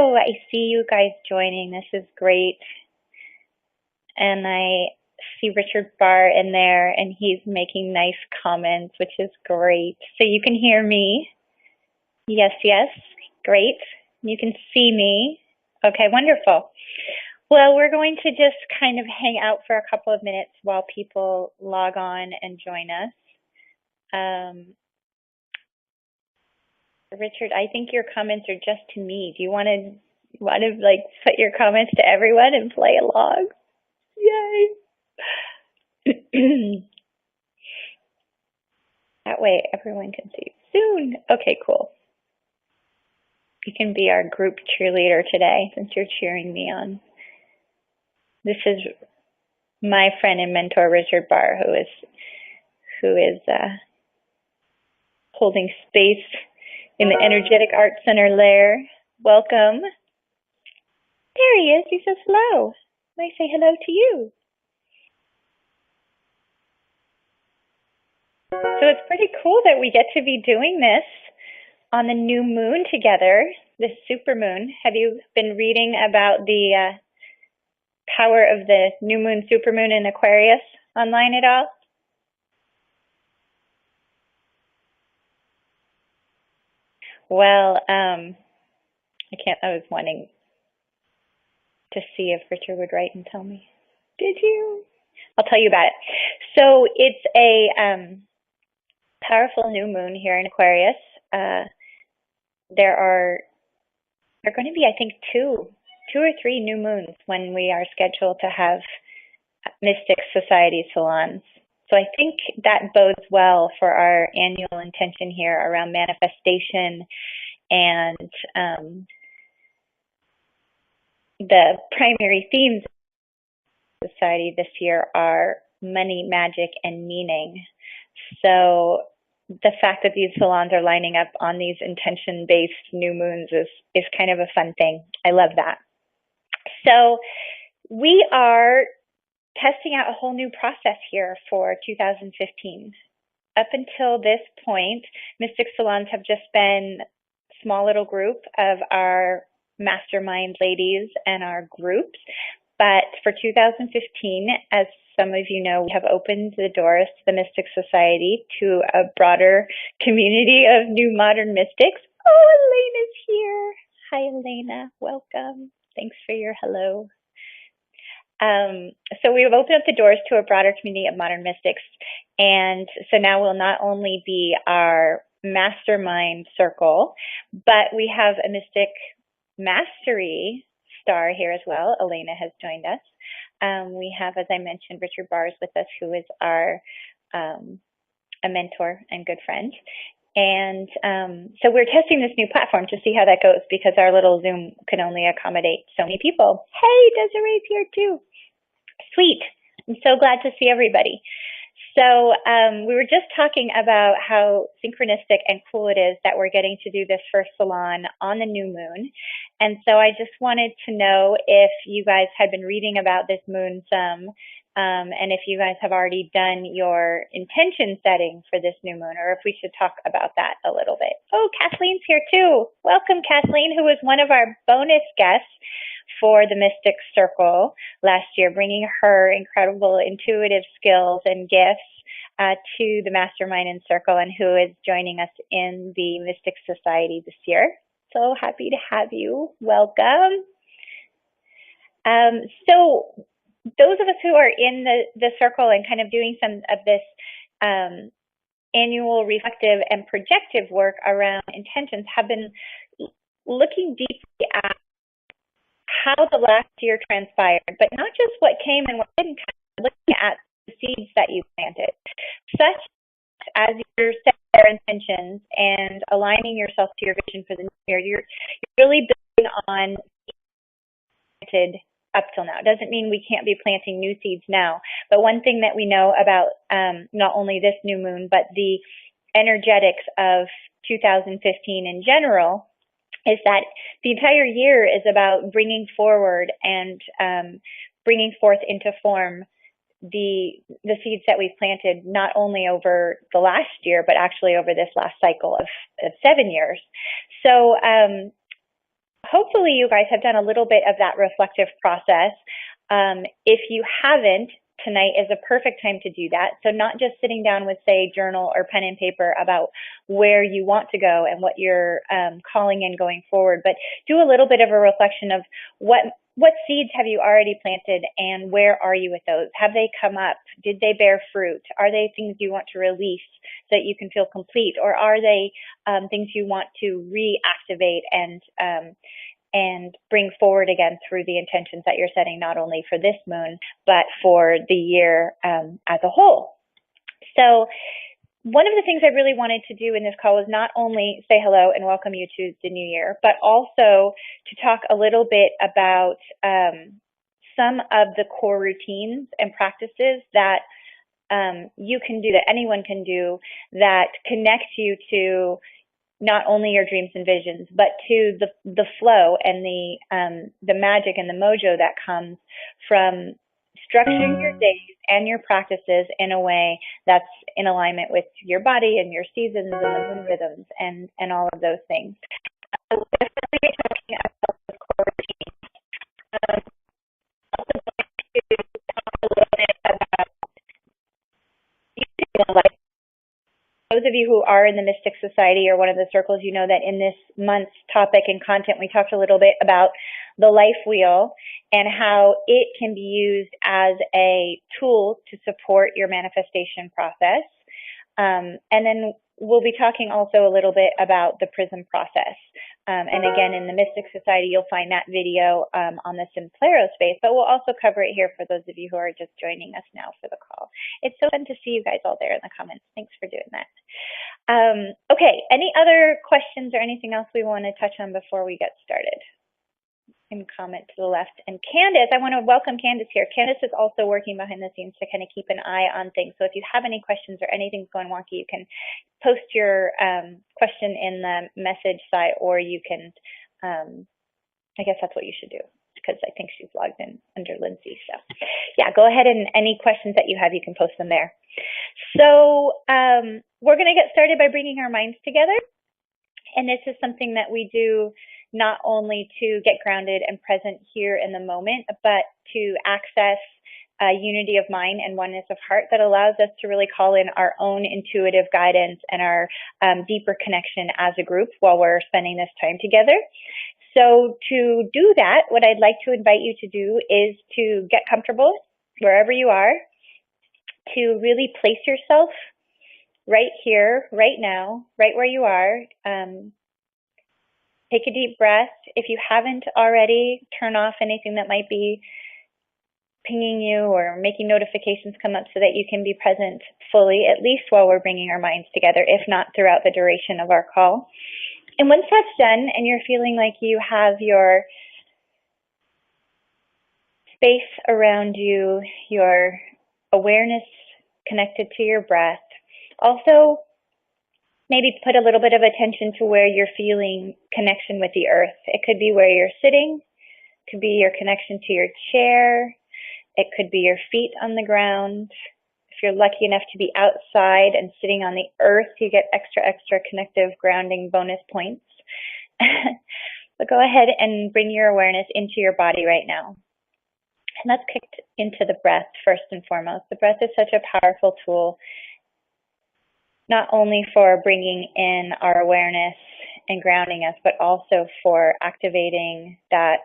Hello, I see you guys joining. This is great. And I see Richard Barr in there, and he's making nice comments, which is great. So you can hear me? Yes, yes. Great. You can see me? Okay, wonderful. Well, we're going to just kind of hang out for a couple of minutes while people log on and join us. Richard, I think your comments are just to me. Do you want to like put your comments to everyone and play along? Yay! That way everyone can see soon. Okay, cool. You can be our group cheerleader today since you're cheering me on. This is my friend and mentor Richard Barr, who is holding space in the Energetic Art Center lair. Welcome. There he is. He says hello. I say hello to you. So it's pretty cool that we get to be doing this on the new moon together, this super moon. Have you been reading about the power of the new moon, super moon in Aquarius online at all? Well, I was wanting to see if Richard would write and tell me. Did you? I'll tell you about it. So it's a powerful new moon here in Aquarius. There are going to be, I think, two or three new moons when we are scheduled to have Mystic Society salons. So I think that bodes well for our annual intention here around manifestation, and the primary themes of society this year are money, magic, and meaning. So the fact that these salons are lining up on these intention-based new moons is kind of a fun thing. I love that. So we are testing out a whole new process here for 2015. Up until this point, Mystic Salons have just been a small little group of our mastermind ladies and our groups. But for 2015, as some of you know, we have opened the doors to the Mystic Society to a broader community of new modern mystics. Oh, Elena's here. Hi, Elena. Welcome. Thanks for your hello. So we've opened up the doors to a broader community of modern mystics. And so now we'll not only be our mastermind circle, but we have a mystic mastery star here as well. Elena has joined us. We have, as I mentioned, Richard Barr with us, who is our a mentor and good friend. And so we're testing this new platform to see how that goes, because our little Zoom can only accommodate so many people. Hey, Desiree's here too. Sweet. I'm so glad to see everybody. So we were just talking about how synchronistic and cool it is that we're getting to do this first salon on the new moon. And so I just wanted to know if you guys had been reading about this moon some, and if you guys have already done your intention setting for this new moon, or if we should talk about that a little bit. Oh, Kathleen's here too. Welcome, Kathleen, who was one of our bonus guests for the Mystic Circle last year, bringing her incredible intuitive skills and gifts to the Mastermind and Circle, and who is joining us in the Mystic Society this year. So happy to have you. Welcome. So those of us who are in the circle and kind of doing some of this annual reflective and projective work around intentions have been looking deeply at how the last year transpired, but not just what came and what didn't come, looking at the seeds that you planted, such as you're setting your intentions and aligning yourself to your vision for the new year. You're really building on planted up till now. It doesn't mean we can't be planting new seeds now, but one thing that we know about not only this new moon, but the energetics of 2015 in general, is that the entire year is about bringing forward and bringing forth into form the seeds that we've planted, not only over the last year, but actually over this last cycle of 7 years. So hopefully you guys have done a little bit of that reflective process. If you haven't, tonight is a perfect time to do that. So not just sitting down with, say, journal or pen and paper about where you want to go and what you're calling in going forward, but do a little bit of a reflection of what seeds have you already planted and where are you with those? Have they come up? Did they bear fruit? Are they things you want to release so that you can feel complete? Or are they things you want to reactivate and bring forward again through the intentions that you're setting, not only for this moon, but for the year as a whole? So one of the things I really wanted to do in this call was not only say hello and welcome you to the new year, but also to talk a little bit about some of the core routines and practices that you can do, that anyone can do, that connect you to not only your dreams and visions, but to the flow and the magic and the mojo that comes from structuring your days and your practices in a way that's in alignment with your body and your seasons and the moon rhythms and all of those things. We're definitely talking about the core routines. Also going to talk a little bit about using the light. Those of you who are in the Mystic Society or one of the circles, you know that in this month's topic and content, we talked a little bit about the life wheel and how it can be used as a tool to support your manifestation process. And then we'll be talking also a little bit about the Prism process. And again, in the Mystic Society, you'll find that video on the Simplero space, but we'll also cover it here for those of you who are just joining us now for the call. It's so fun to see you guys all there in the comments. Thanks for doing that. Okay, any other questions or anything else we want to touch on before we get started? And comment to the left. And Candace, I want to welcome Candace here. Candace is also working behind the scenes to kind of keep an eye on things. So if you have any questions or anything's going wonky, you can post your question in the message site, or you can, I guess that's what you should do, because I think she's logged in under Lindsay. So yeah, go ahead, and any questions that you have, you can post them there. So we're going to get started by bringing our minds together. And this is something that we do not only to get grounded and present here in the moment, but to access unity of mind and oneness of heart that allows us to really call in our own intuitive guidance and our deeper connection as a group while we're spending this time together. So to do that, what I'd like to invite you to do is to get comfortable wherever you are, to really place yourself right here, right now, right where you are. Take a deep breath. If you haven't already, turn off anything that might be pinging you or making notifications come up so that you can be present fully, at least while we're bringing our minds together, if not throughout the duration of our call. And once that's done and you're feeling like you have your space around you, your awareness connected to your breath, also maybe put a little bit of attention to where you're feeling connection with the earth. It could be where you're sitting, it could be your connection to your chair, it could be your feet on the ground. If you're lucky enough to be outside and sitting on the earth, you get extra connective grounding bonus points. But go ahead and bring your awareness into your body right now. And let's kick into the breath first and foremost. The breath is such a powerful tool, not only for bringing in our awareness and grounding us, but also for activating that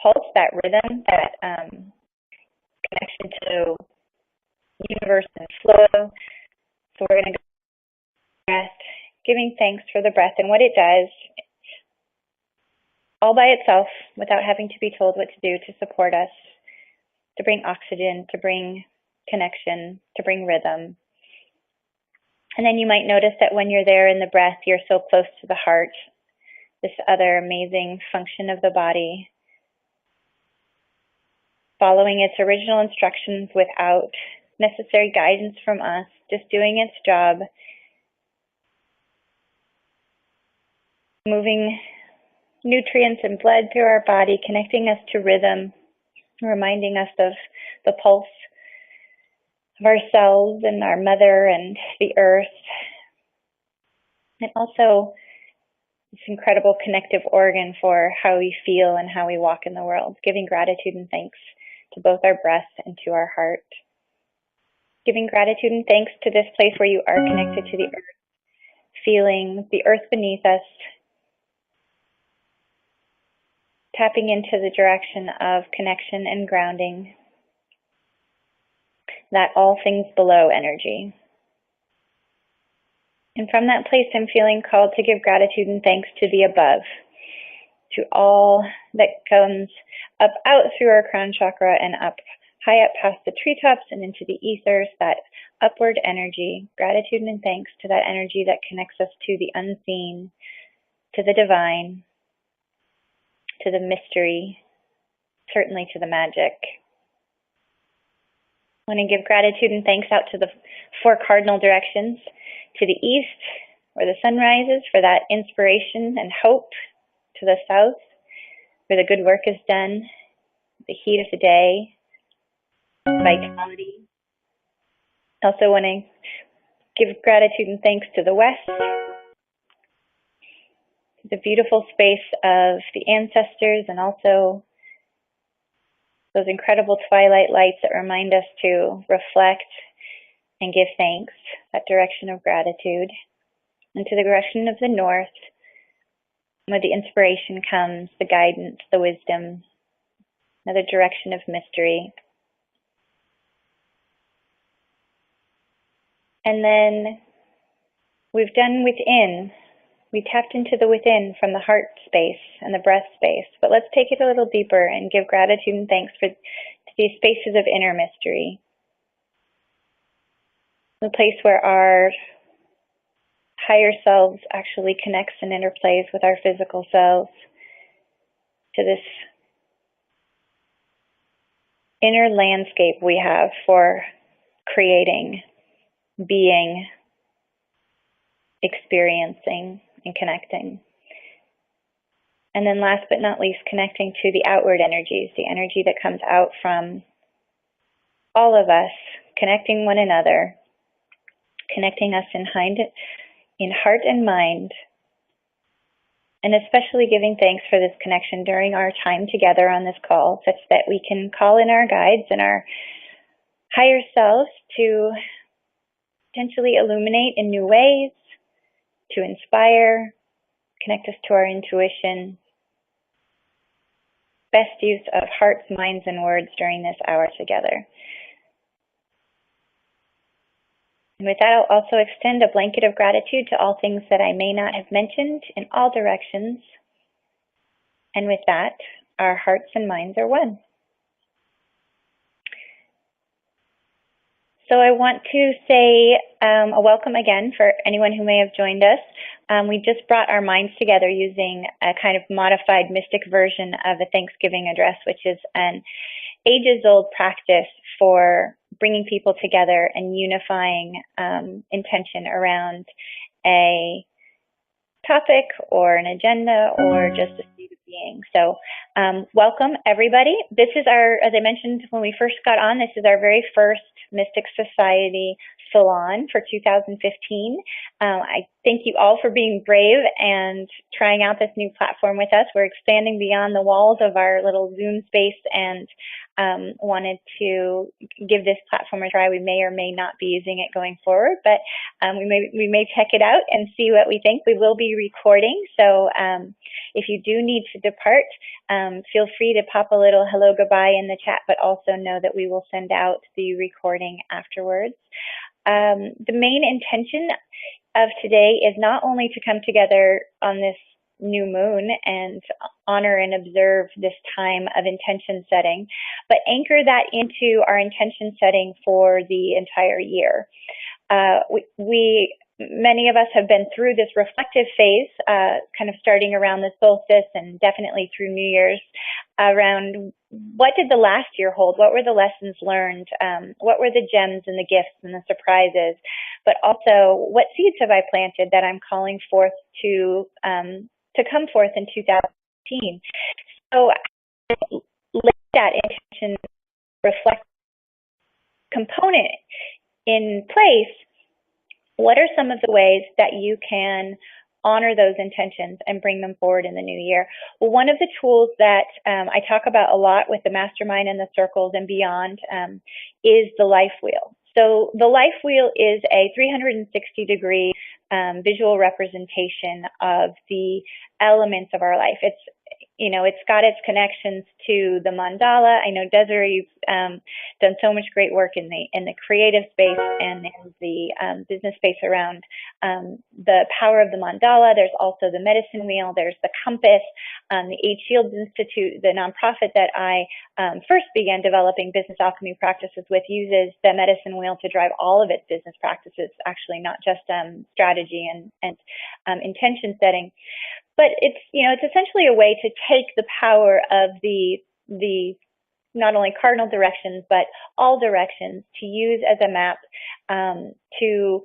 pulse, that rhythm, that connection to universe and flow. So we're going to go breath, giving thanks for the breath and what it does all by itself without having to be told what to do to support us, to bring oxygen, to bring connection, to bring rhythm. And then you might notice that when you're there in the breath, you're so close to the heart, this other amazing function of the body, following its original instructions without necessary guidance from us, just doing its job, moving nutrients and blood through our body, connecting us to rhythm, reminding us of the pulse of ourselves and our mother and the earth, and also this incredible connective organ for how we feel and how we walk in the world, giving gratitude and thanks to both our breath and to our heart. Giving gratitude and thanks to this place where you are connected to the earth, feeling the earth beneath us, tapping into the direction of connection and grounding, that all things below energy. And from that place, I'm feeling called to give gratitude and thanks to the above, to all that comes up out through our crown chakra and up, high up past the treetops and into the ethers, that upward energy. Gratitude and thanks to that energy that connects us to the unseen, to the divine, to the mystery, certainly to the magic. I want to give gratitude and thanks out to the 4 cardinal directions, to the east, where the sun rises, for that inspiration and hope, to the south, where the good work is done, the heat of the day, vitality. I also want to give gratitude and thanks to the west, the beautiful space of the ancestors, and also those incredible twilight lights that remind us to reflect and give thanks, that direction of gratitude. And to the direction of the north, where the inspiration comes, the guidance, the wisdom, another direction of mystery. And then we've done within. We tapped into the within from the heart space and the breath space. But let's take it a little deeper and give gratitude and thanks for these spaces of inner mystery. The place where our higher selves actually connects and interplays with our physical selves, to this inner landscape we have for creating, being, experiencing, and connecting. And then last but not least, connecting to the outward energies, the energy that comes out from all of us, connecting one another, connecting us in heart and mind, and especially giving thanks for this connection during our time together on this call, such that we can call in our guides and our higher selves to potentially illuminate in new ways, to inspire, connect us to our intuition. Best use of hearts, minds, and words during this hour together. And with that, I'll also extend a blanket of gratitude to all things that I may not have mentioned in all directions. And with that, our hearts and minds are one. So I want to say a welcome again for anyone who may have joined us. We just brought our minds together using a kind of modified mystic version of a Thanksgiving address, which is an ages-old practice for bringing people together and unifying intention around a topic or an agenda or just a state of being. So welcome, everybody. This is our, as I mentioned when we first got on, this is our very first Mystic Society Salon for 2015. I thank you all for being brave and trying out this new platform with us. We're expanding beyond the walls of our little Zoom space and wanted to give this platform a try. We may or may not be using it going forward, but we may check it out and see what we think. We will be recording, so if you do need to depart, feel free to pop a little hello, goodbye in the chat, but also know that we will send out the recording afterwards. The main intention of today is not only to come together on this new moon and honor and observe this time of intention setting, but anchor that into our intention setting for the entire year. Many of us have been through this reflective phase, kind of starting around the solstice and definitely through New Year's, around what did the last year hold? What were the lessons learned? What were the gems and the gifts and the surprises? But also, what seeds have I planted that I'm calling forth to come forth in 2015? So, let that intention reflect component in place. What are some of the ways that you can honor those intentions and bring them forward in the new year. Well, one of the tools that I talk about a lot with the mastermind and the circles and beyond is the life wheel. So the life wheel is a 360-degree visual representation of the elements of our life. It's got its connections to the mandala. I know, Desiree, you've done so much great work in the creative space and in the business space around the power of the mandala. There's also the medicine wheel. There's the compass. The Eight Shields Institute, the nonprofit that I first began developing business alchemy practices with, uses the medicine wheel to drive all of its business practices, actually, not just strategy and intention setting. But it's essentially a way to take the power of the not only cardinal directions, but all directions to use as a map to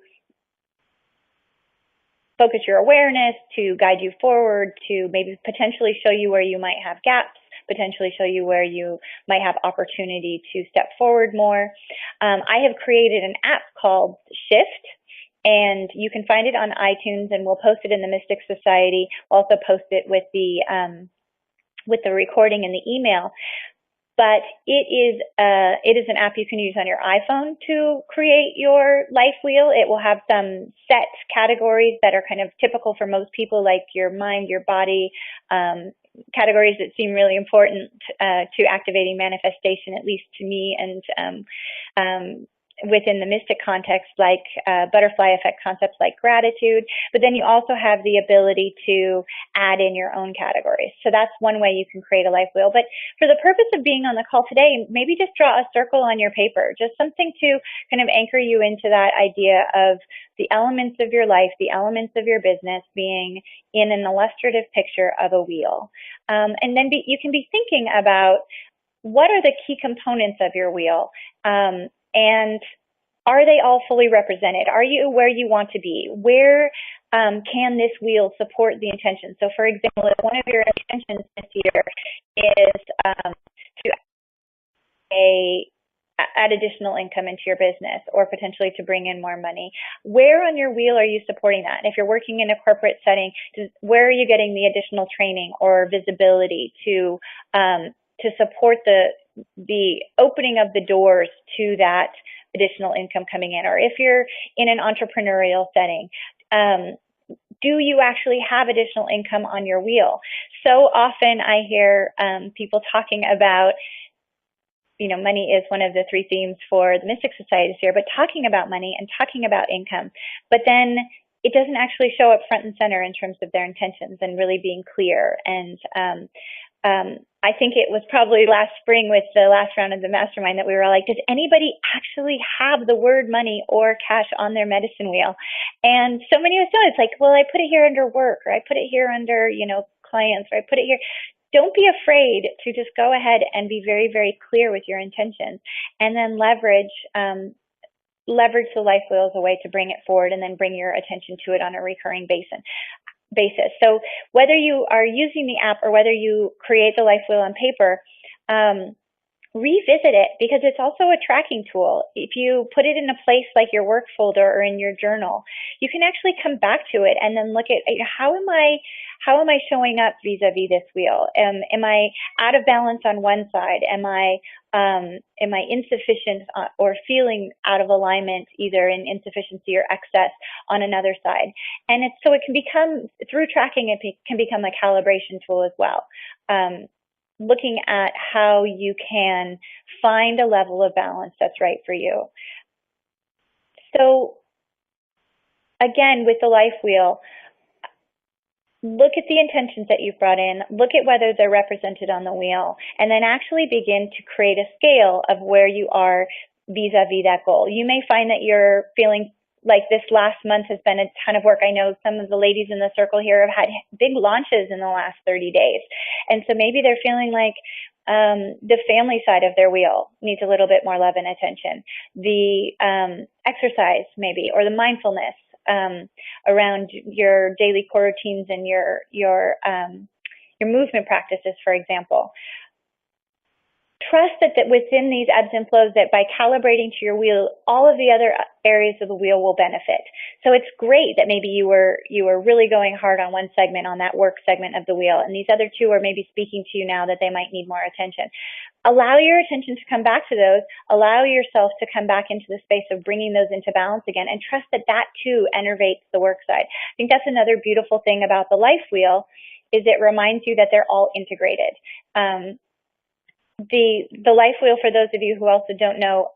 focus your awareness, to guide you forward, to maybe potentially show you where you might have gaps, potentially show you where you might have opportunity to step forward more. I have created an app called Shift, and you can find it on iTunes, and we'll post it in the Mystic Society. We'll also post it with the recording and the email. But it is an app you can use on your iPhone to create your life wheel. It will have some set categories that are kind of typical for most people, like your mind, your body, categories that seem really important to activating manifestation, at least to me, and within the mystic context, like butterfly effect concepts like gratitude. But then you also have the ability to add in your own categories. So that's one way you can create a life wheel. But for the purpose of being on the call today, maybe just draw a circle on your paper, just something to kind of anchor you into that idea of the elements of your life, the elements of your business being in an illustrative picture of a wheel. And then you can be thinking about, what are the key components of your wheel? And are they all fully represented? Are you where you want to be? Where can this wheel support the intention? So, for example, if one of your intentions this year is to add additional income into your business, or potentially to bring in more money, where on your wheel are you supporting that? If you're working in a corporate setting, where are you getting the additional training or visibility to support the opening of the doors to that additional income coming in? Or if you're in an entrepreneurial setting, do you actually have additional income on your wheel? So often I hear people talking about, money is one of the three themes for the Mystic Society this year, but talking about money and talking about income, but then it doesn't actually show up front and center in terms of their intentions and really being clear. And I think it was probably last spring with the last round of the mastermind that we were all like, does anybody actually have the word money or cash on their medicine wheel? And so many of us don't. It's like, well, I put it here under work, or I put it here under, clients, or I put it here. Don't be afraid to just go ahead and be very, very clear with your intentions, and then leverage the life wheel as a way to bring it forward, and then bring your attention to it on a recurring basis. So whether you are using the app or whether you create the life wheel on paper, revisit it, because it's also a tracking tool. If you put it in a place like your work folder or in your journal, you can actually come back to it and then look at, how am I showing up vis-a-vis this wheel? Am I out of balance on one side? Am I insufficient or feeling out of alignment, either in insufficiency or excess, on another side? And it can become, through tracking, it can become a calibration tool as well. Looking at how you can find a level of balance that's right for you. So again, with the life wheel, look at the intentions that you've brought in, look at whether they're represented on the wheel, and then actually begin to create a scale of where you are vis-a-vis that goal. You may find that you're feeling like this last month has been a ton of work. I know some of the ladies in the circle here have had big launches in the last 30 days. And so maybe they're feeling like the family side of their wheel needs a little bit more love and attention. The exercise maybe, or the mindfulness around your daily core routines and your movement practices, for example. trust that within these ebbs and flows, that by calibrating to your wheel, all of the other areas of the wheel will benefit. So it's great that maybe you were really going hard on one segment, on that work segment of the wheel, and these other two are maybe speaking to you now that they might need more attention. Allow your attention to come back to those. Allow yourself to come back into the space of bringing those into balance again, and trust that that too enervates the work side. I think that's another beautiful thing about the life wheel, is it reminds you that they're all integrated. The life wheel, for those of you who also don't know,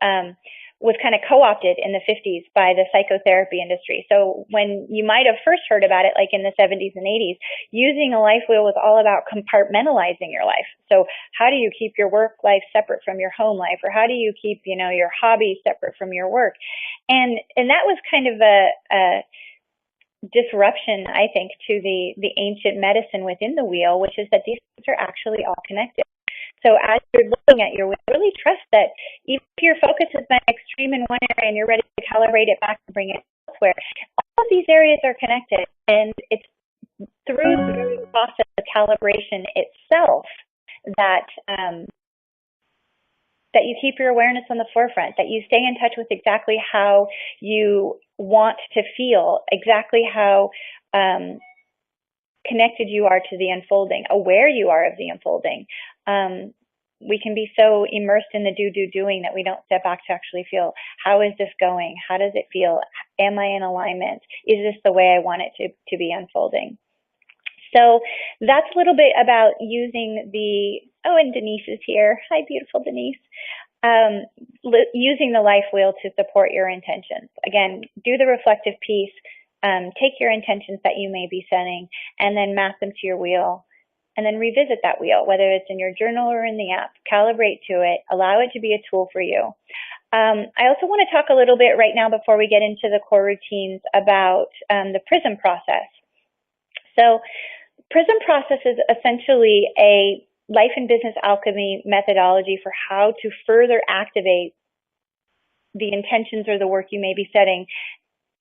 was kind of co-opted in the 50s by the psychotherapy industry. So when you might have first heard about it, like in the 70s and 80s, using a life wheel was all about compartmentalizing your life. So how do you keep your work life separate from your home life? Or how do you keep, your hobbies separate from your work? And that was kind of a disruption, I think, to the ancient medicine within the wheel, which is that these things are actually all connected. So as you're looking at your wheel, really trust that even if your focus has been extreme in one area and you're ready to calibrate it back and bring it elsewhere, all of these areas are connected. And it's through the process of calibration itself that that you keep your awareness on the forefront, that you stay in touch with exactly how you want to feel, exactly how connected you are to the unfolding, aware you are of the unfolding. We can be so immersed in the doing that we don't step back to actually feel, how is this going? How does it feel? Am I in alignment? Is this the way I want it to be unfolding? So that's a little bit about using and Denise is here. Hi, beautiful Denise. Using the life wheel to support your intentions. Again, do the reflective piece, take your intentions that you may be setting, and then map them to your wheel. And then revisit that wheel, whether it's in your journal or in the app. Calibrate to it. Allow it to be a tool for you. I also want to talk a little bit right now before we get into the core routines about the Prism process. So Prism process is essentially a life and business alchemy methodology for how to further activate the intentions or the work you may be setting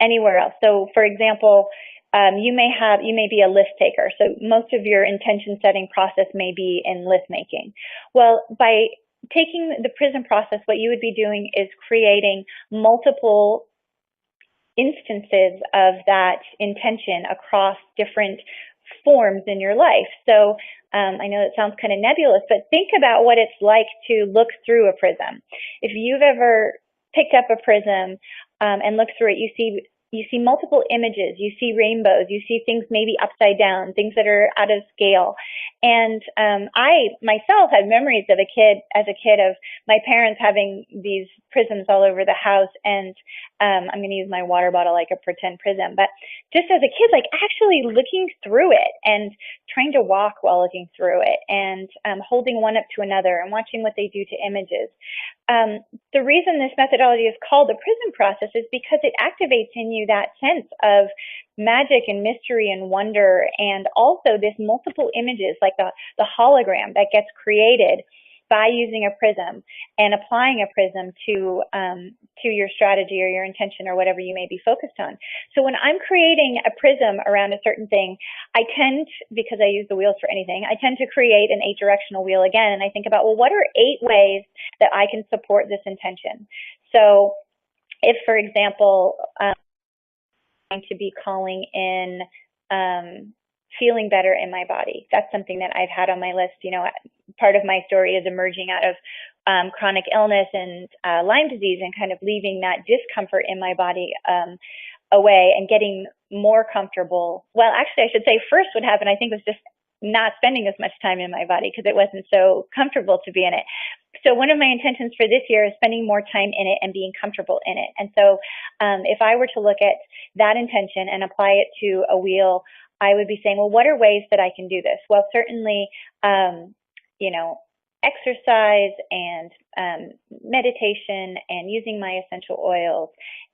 anywhere else. So for example, you may be a list taker. So most of your intention setting process may be in list making. Well, by taking the Prism process, what you would be doing is creating multiple instances of that intention across different forms in your life. So I know it sounds kind of nebulous, but think about what it's like to look through a prism. If you've ever picked up a prism and looked through it, you see multiple images, you see rainbows, you see things maybe upside down, things that are out of scale. And I myself had memories as a kid of my parents having these prisms all over the house. And I'm going to use my water bottle like a pretend prism. But just as a kid, like actually looking through it and trying to walk while looking through it, and holding one up to another and watching what they do to images. The reason this methodology is called the Prism process is because it activates in you that sense of magic and mystery and wonder, and also this multiple images, like the hologram that gets created by using a prism and applying a prism to your strategy or your intention or whatever you may be focused on. So when I'm creating a prism around a certain thing, I tend, because I use the wheels for anything, I tend to create an 8-directional wheel again, and I think about, well, what are 8 ways that I can support this intention? So if, for example, I'm going to be calling in feeling better in my body. That's something that I've had on my list. Part of my story is emerging out of chronic illness and Lyme disease, and kind of leaving that discomfort in my body away and getting more comfortable. Well, actually, I should say first what happened, I think, was just not spending as much time in my body because it wasn't so comfortable to be in it. So one of my intentions for this year is spending more time in it and being comfortable in it. And so if I were to look at that intention and apply it to a wheel, I would be saying, well, what are ways that I can do this? Well, certainly, exercise and meditation and using my essential oils,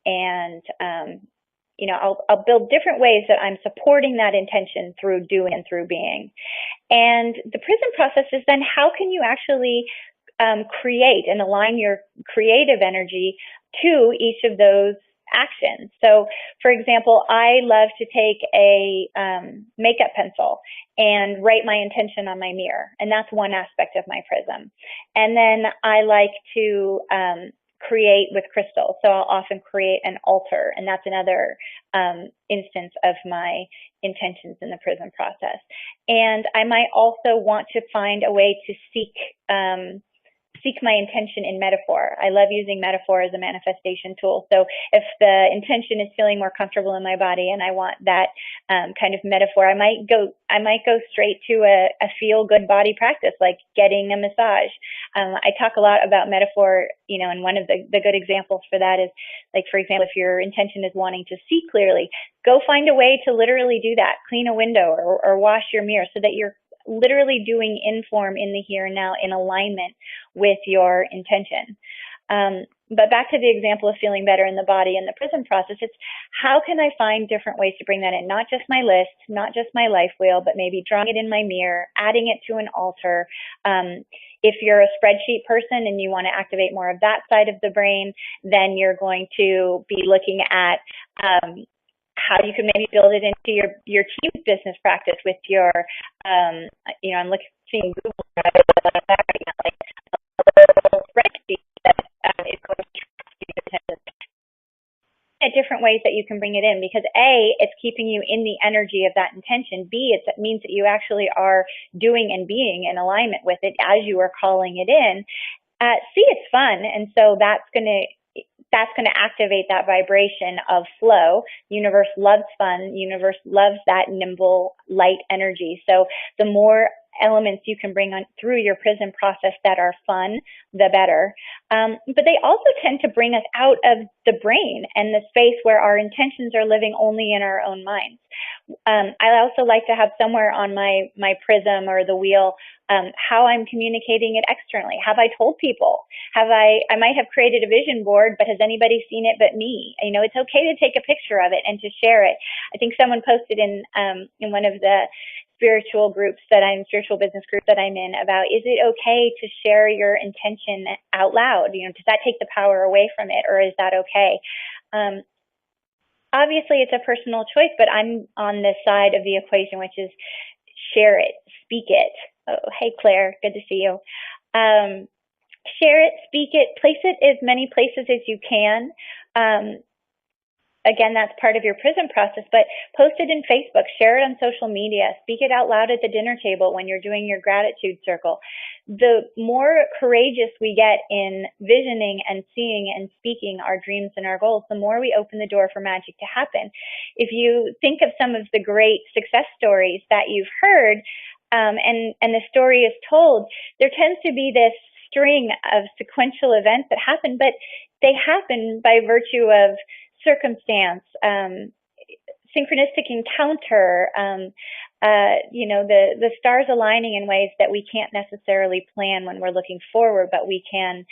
and I'll build different ways that I'm supporting that intention through doing and through being. And the Prism process is then, how can you actually create and align your creative energy to each of those action. So, for example, I love to take a makeup pencil and write my intention on my mirror, and that's one aspect of my prism. And then I like to create with crystals. So I'll often create an altar, and that's another instance of my intentions in the prism process. And I might also want to find a way to seek my intention in metaphor. I love using metaphor as a manifestation tool. So if the intention is feeling more comfortable in my body and I want that kind of metaphor, I might go straight to a feel good body practice, like getting a massage. I talk a lot about metaphor, and one of the good examples for that is, like, for example, if your intention is wanting to see clearly, go find a way to literally do that. Clean a window or wash your mirror so that you're literally doing inform in the here and now in alignment with your intention. But back to the example of feeling better in the body and the prism process, it's how can I find different ways to bring that in? Not just my list, not just my life wheel, but maybe drawing it in my mirror, adding it to an altar. If you're a spreadsheet person and you want to activate more of that side of the brain, then you're going to be looking at how you can maybe build it into your team business practice with your, I'm seeing Google Drive like that right now, like a little spreadsheet that is going to at different ways that you can bring it in, because A, it's keeping you in the energy of that intention. B, it means that you actually are doing and being in alignment with it as you are calling it in. C, it's fun, and so that's going to activate that vibration of flow. Universe loves fun. Universe loves that nimble, light energy. So the more elements you can bring on through your prism process that are fun, the better. But they also tend to bring us out of the brain and the space where our intentions are living only in our own minds. I also like to have somewhere on my prism or the wheel how I'm communicating it externally. Have I told people? I might have created a vision board, but has anybody seen it but me? It's okay to take a picture of it and to share it. I think someone posted in one of the spiritual business group that I'm in about, is it okay to share your intention out loud? Does that take the power away from it, or is that okay? Obviously, it's a personal choice, but I'm on this side of the equation, which is share it, speak it. Oh, hey, Claire, good to see you. Share it, speak it, place it as many places as you can. Again, that's part of your prism process, but post it in Facebook, share it on social media, speak it out loud at the dinner table when you're doing your gratitude circle. The more courageous we get in visioning and seeing and speaking our dreams and our goals, the more we open the door for magic to happen. If you think of some of the great success stories that you've heard, and the story is told, there tends to be this string of sequential events that happen, but they happen by virtue of circumstance, synchronistic encounter, the stars aligning in ways that we can't necessarily plan when we're looking forward, but we can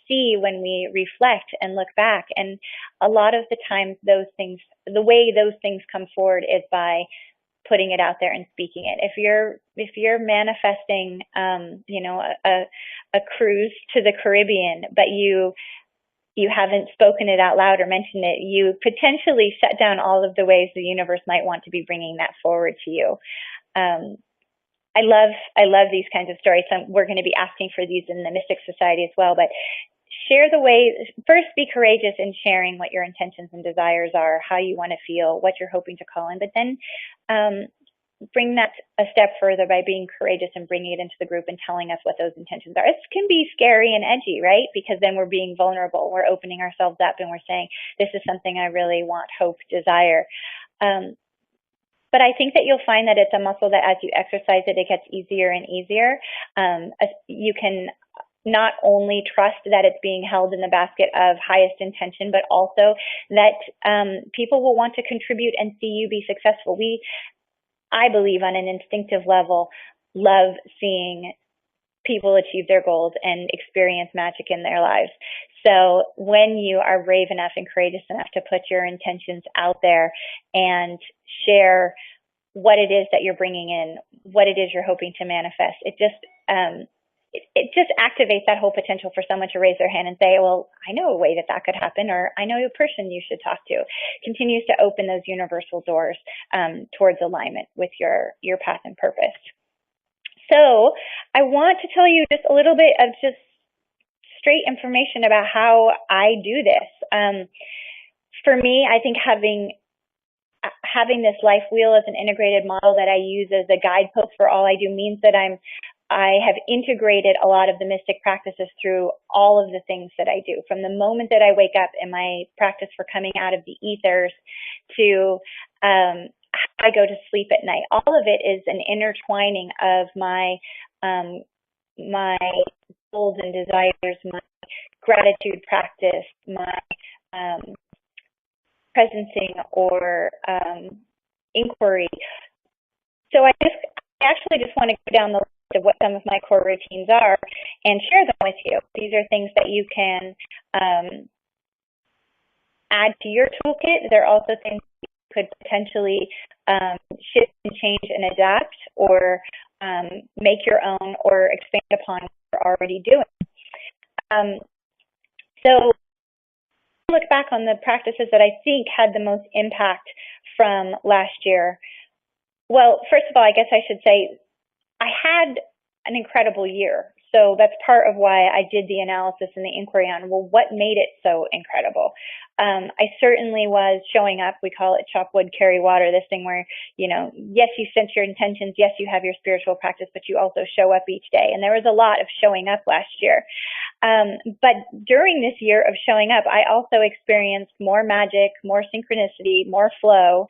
see when we reflect and look back. And a lot of the times the way those things come forward is by putting it out there and speaking it. If you're manifesting, a cruise to the Caribbean, but you haven't spoken it out loud or mentioned it, you potentially shut down all of the ways the universe might want to be bringing that forward to you. I love these kinds of stories. We're going to be asking for these in the Mystic Society as well, but share the way, first be courageous in sharing what your intentions and desires are, how you want to feel, what you're hoping to call in, but then bring that a step further by being courageous and bringing it into the group and telling us what those intentions are. It can be scary and edgy, right? Because then we're being vulnerable. We're opening ourselves up and we're saying, this is something I really want, hope, desire. But I think that you'll find that it's a muscle that as you exercise it, it gets easier and easier. You can not only trust that it's being held in the basket of highest intention, but also that people will want to contribute and see you be successful. I believe on an instinctive level, love seeing people achieve their goals and experience magic in their lives. So when you are brave enough and courageous enough to put your intentions out there and share what it is that you're bringing in, what it is you're hoping to manifest, it just it just activates that whole potential for someone to raise their hand and say, well, I know a way that that could happen, or I know a person you should talk to. Continues to open those universal doors towards alignment with your path and purpose. So I want to tell you just a little bit of just straight information about how I do this. For me, I think having this life wheel as an integrated model that I use as a guidepost for all I do means that I have integrated a lot of the mystic practices through all of the things that I do. From the moment that I wake up in my practice for coming out of the ethers to I go to sleep at night. All of it is an intertwining of my goals and desires, my gratitude practice, my presencing or inquiry. So I actually just want to go down the list of what some of my core routines are and share them with you. These are things that you can add to your toolkit. They're also things you could potentially shift and change and adapt, or make your own or expand upon what you're already doing. So look back on the practices that I think had the most impact from last year. Well, first of all, I guess I should say I had an incredible year. So that's part of why I did the analysis and the inquiry on, well, what made it so incredible? I certainly was showing up. We call it chop wood, carry water, this thing where, yes, you sense your intentions. Yes, you have your spiritual practice, but you also show up each day. And there was a lot of showing up last year. But during this year of showing up, I also experienced more magic, more synchronicity, more flow,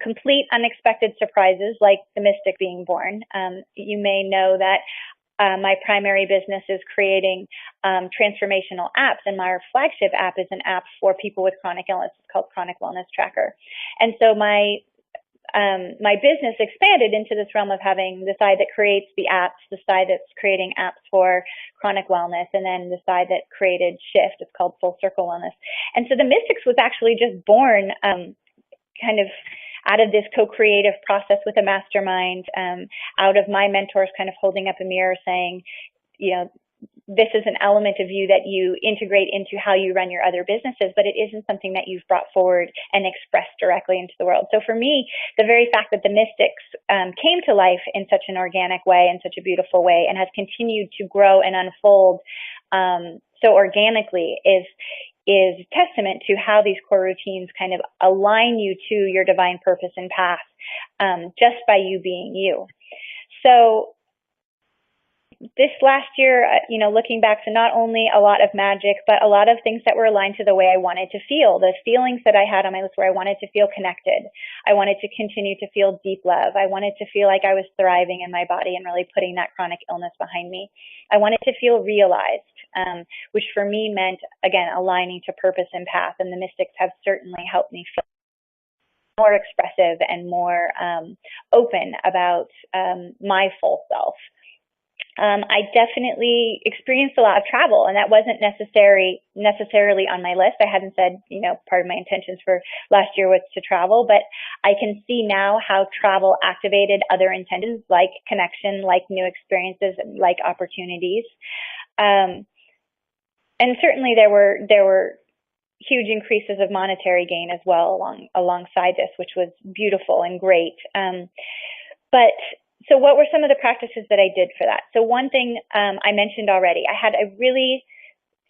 complete unexpected surprises like the mystic being born. You may know that my primary business is creating transformational apps, and my flagship app is an app for people with chronic illness. It's called Chronic Wellness Tracker. And so my business expanded into this realm of having the side that creates the apps, the side that's creating apps for chronic wellness, and then the side that created Shift. It's called Full Circle Wellness. And so the Mystics was actually just born kind of out of this co-creative process with a mastermind, out of my mentors kind of holding up a mirror saying, this is an element of you that you integrate into how you run your other businesses, but it isn't something that you've brought forward and expressed directly into the world. So for me, the very fact that the Mystics came to life in such an organic way, in such a beautiful way, and has continued to grow and unfold so organically is testament to how these core routines kind of align you to your divine purpose and path just by you being you. So this last year, looking back, so not only a lot of magic, but a lot of things that were aligned to the way I wanted to feel, the feelings that I had on my list where I wanted to feel connected. I wanted to continue to feel deep love. I wanted to feel like I was thriving in my body and really putting that chronic illness behind me. I wanted to feel realized, which for me meant, again, aligning to purpose and path. And the Mystics have certainly helped me feel more expressive and more open about my full self. I definitely experienced a lot of travel, and that wasn't necessarily on my list. I hadn't said, part of my intentions for last year was to travel, but I can see now how travel activated other intentions like connection, like new experiences, like opportunities. And certainly there were huge increases of monetary gain as well alongside this, which was beautiful and great. So what were some of the practices that I did for that? So one thing I mentioned already, I had a really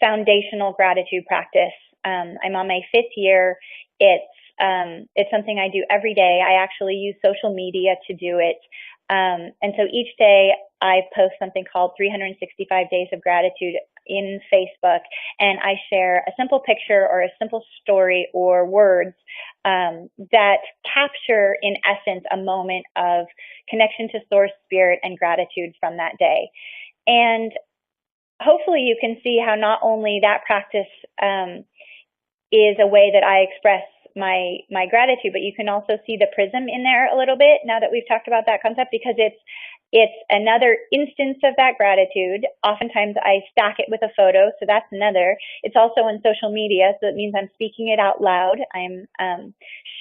foundational gratitude practice. I'm on my 5th year. It's something I do every day. I actually use social media to do it. And so each day I post something called 365 Days of Gratitude in Facebook, and I share a simple picture or a simple story or words that capture, in essence, a moment of connection to source, spirit, and gratitude from that day. And hopefully you can see how not only that practice is a way that I express my gratitude, but you can also see the prism in there a little bit now that we've talked about that concept, because it's another instance of that gratitude. Oftentimes I stack it with a photo, so that's another. It's also on social media, so it means I'm speaking it out loud. I'm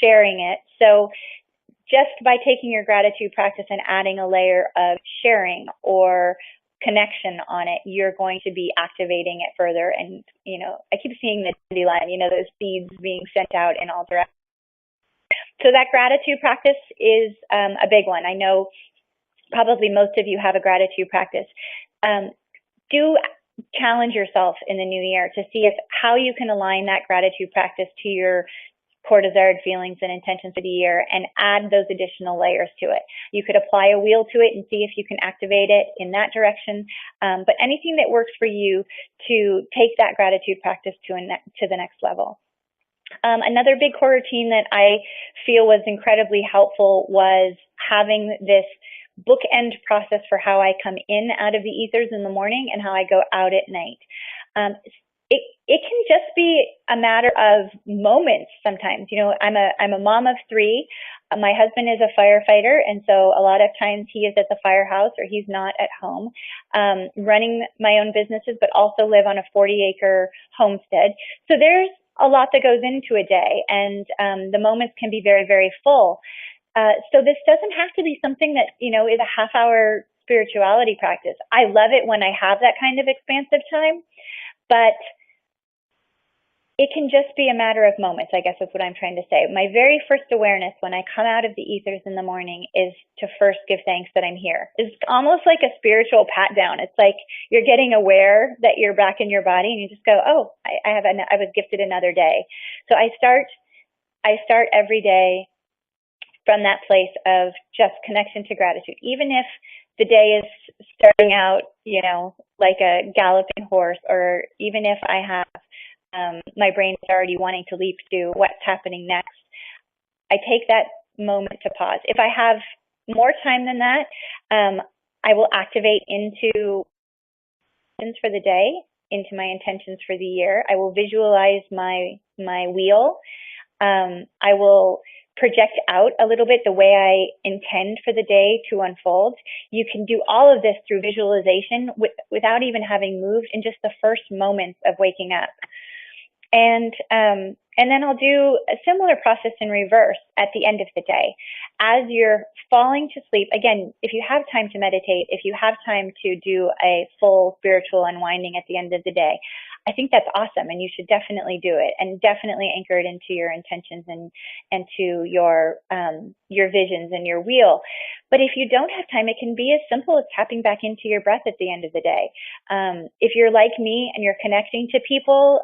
sharing it. So just by taking your gratitude practice and adding a layer of sharing or connection on it, you're going to be activating it further. And, you know, I keep seeing the dandelion, you know, those seeds being sent out in all directions. So that gratitude practice is a big one. I know probably most of you have a gratitude practice. Do challenge yourself in the new year to see if how you can align that gratitude practice to your core desired feelings and intentions of the year and add those additional layers to it. You could apply a wheel to it and see if you can activate it in that direction. But anything that works for you to take that gratitude practice to the next level. Another big core routine that I feel was incredibly helpful was having this bookend process for how I come in out of the ethers in the morning and how I go out at night. It can just be a matter of moments sometimes. You know, I'm a mom of 3. My husband is a firefighter, and so a lot of times he is at the firehouse or he's not at home, running my own businesses, but also live on a 40-acre homestead. So there's a lot that goes into a day, and the moments can be very, very full. So this doesn't have to be something that, you know, is a half-hour spirituality practice. I love it when I have that kind of expansive time, but it can just be a matter of moments, I guess is what I'm trying to say. My very first awareness when I come out of the ethers in the morning is to first give thanks that I'm here. It's almost like a spiritual pat down. It's like you're getting aware that you're back in your body and you just go, oh, I was gifted another day. So I start every day from that place of just connection to gratitude. Even if the day is starting out, you know, like a galloping horse, or even if I have my brain is already wanting to leap to what's happening next, I take that moment to pause. If I have more time than that, I will activate into for the day, into my intentions for the year. I will visualize my wheel. I will project out a little bit the way I intend for the day to unfold. You can do all of this through visualization without even having moved in just the first moments of waking up. And then I'll do a similar process in reverse at the end of the day. As you're falling to sleep, again, if you have time to meditate, if you have time to do a full spiritual unwinding at the end of the day, I think that's awesome, and you should definitely do it, and definitely anchor it into your intentions and to your visions and your wheel. But if you don't have time, it can be as simple as tapping back into your breath at the end of the day. If you're like me and you're connecting to people,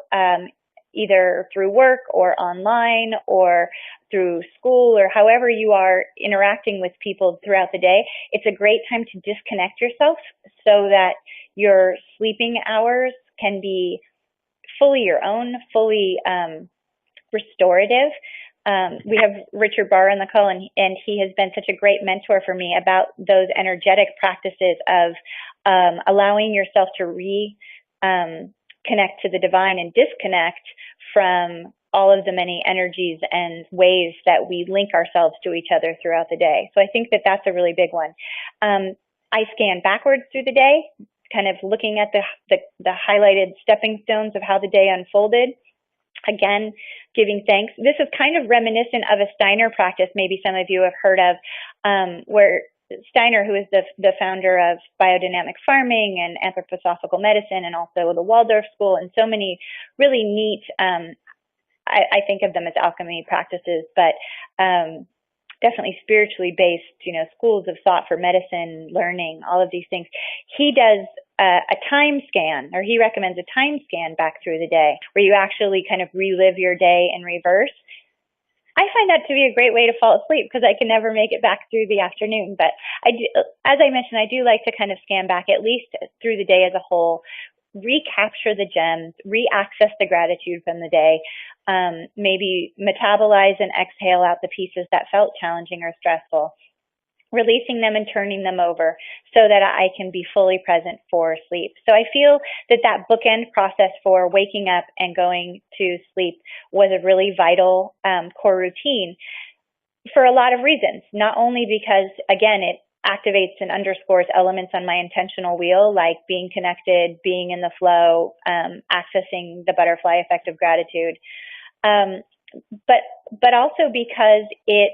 either through work or online or through school or however you are interacting with people throughout the day, it's a great time to disconnect yourself so that your sleeping hours can be fully your own, fully restorative. We have Richard Barr on the call, and he has been such a great mentor for me about those energetic practices of allowing yourself to connect to the divine and disconnect from all of the many energies and ways that we link ourselves to each other throughout the day. So I think that that's a really big one. I scan backwards through the day, kind of looking at the highlighted stepping stones of how the day unfolded. Again, giving thanks. This is kind of reminiscent of a Steiner practice maybe some of you have heard of, where Steiner, who is the founder of biodynamic farming and anthroposophical medicine, and also the Waldorf School, and so many really neat, I think of them as alchemy practices, but definitely spiritually based, you know, schools of thought for medicine, learning, all of these things. He does a time scan, or he recommends a time scan back through the day, where you actually kind of relive your day in reverse. I find that to be a great way to fall asleep because I can never make it back through the afternoon. But I do, as I mentioned, I do like to kind of scan back at least through the day as a whole, recapture the gems, re-access the gratitude from the day, maybe metabolize and exhale out the pieces that felt challenging or stressful, releasing them and turning them over so that I can be fully present for sleep. So I feel that bookend process for waking up and going to sleep was a really vital core routine for a lot of reasons. Not only because, again, it activates and underscores elements on my intentional wheel, like being connected, being in the flow, accessing the butterfly effect of gratitude, but also because it